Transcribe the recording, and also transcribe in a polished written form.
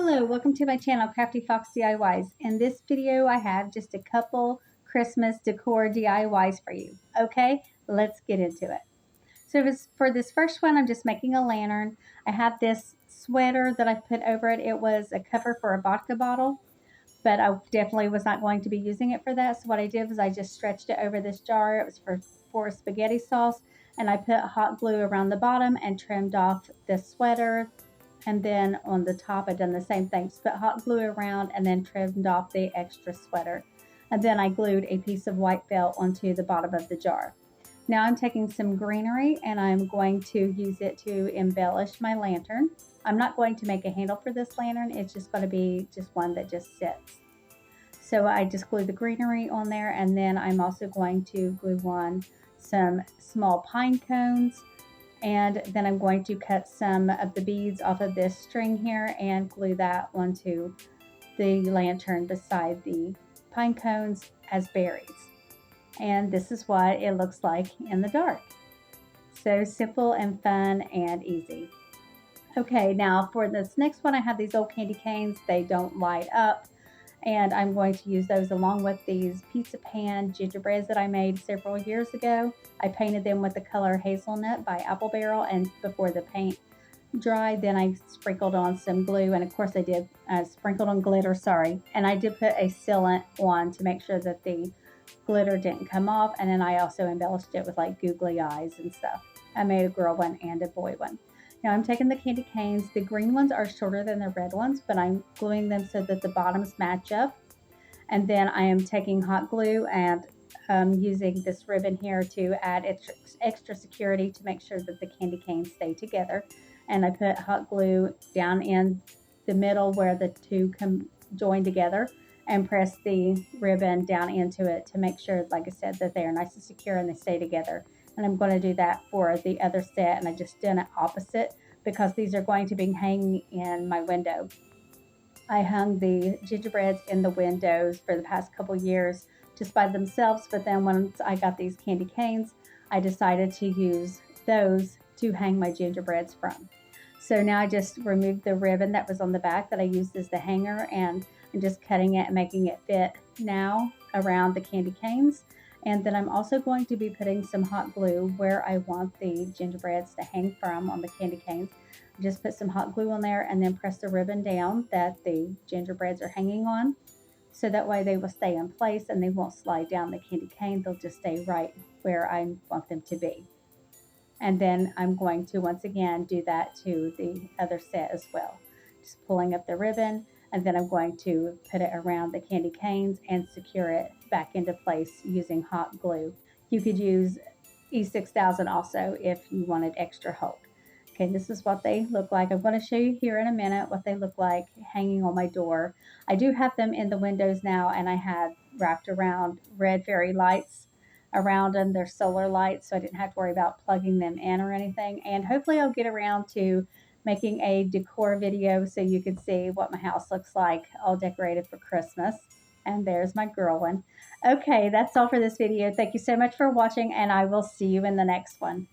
Hello, welcome to my channel, Crafty Fox DIYs. In this video, I have just a couple Christmas decor DIYs for you. Okay, let's get into it. So for this first one, I'm just making a lantern. I have this sweater that I put over it. It was a cover for a vodka bottle, but I definitely was not going to be using it for that. So what I did was I just stretched it over this jar. It was for spaghetti sauce, and I put hot glue around the bottom and trimmed off the sweater. And then on the top, I've done the same thing. Just put hot glue around and then trimmed off the extra sweater. And then I glued a piece of white felt onto the bottom of the jar. Now I'm taking some greenery and I'm going to use it to embellish my lantern. I'm not going to make a handle for this lantern. It's just going to be just one that just sits. So I just glue the greenery on there, and then I'm also going to glue on some small pine cones. And then I'm going to cut some of the beads off of this string here and glue that onto the lantern beside the pine cones as berries. And this is what it looks like in the dark. So simple and fun and easy. Okay, now for this next one, I have these old candy canes. They don't light up, and I'm going to use those along with these pizza pan gingerbreads that I made several years ago. I painted them with the color Hazelnut by Apple Barrel, and before the paint dried, then I sprinkled on some glue, and of course I did sprinkled on glitter, and I did put a sealant on to make sure that the glitter didn't come off, and then I also embellished it with like googly eyes and stuff. I made a girl one and a boy one. Now I'm taking the candy canes. The green ones are shorter than the red ones, but I'm gluing them so that the bottoms match up. And then I am taking hot glue and using this ribbon here to add extra security to make sure that the candy canes stay together. And I put hot glue down in the middle where the two join together and press the ribbon down into it to make sure, like I said, that they are nice and secure and they stay together. And I'm going to do that for the other set, and I just done it opposite because these are going to be hanging in my window. I hung the gingerbreads in the windows for the past couple years just by themselves, but then once I got these candy canes, I decided to use those to hang my gingerbreads from. So now I just removed the ribbon that was on the back that I used as the hanger, and I'm just cutting it and making it fit now around the candy canes. And then I'm also going to be putting some hot glue where I want the gingerbreads to hang from on the candy canes. Just put some hot glue on there and then press the ribbon down that the gingerbreads are hanging on. So that way they will stay in place and they won't slide down the candy cane. They'll just stay right where I want them to be. And then I'm going to once again do that to the other set as well. Just pulling up the ribbon, and then I'm going to put it around the candy canes and secure it back into place using hot glue. You could use E6000 also if you wanted extra hold. Okay, this is what they look like. I'm going to show you here in a minute what they look like hanging on my door. I do have them in the windows now, and I had wrapped around red fairy lights around them. They're solar lights, so I didn't have to worry about plugging them in or anything. And hopefully I'll get around to making a decor video so you can see what my house looks like all decorated for Christmas. And there's my girl one. Okay, that's all for this video. Thank you so much for watching, and I will see you in the next one.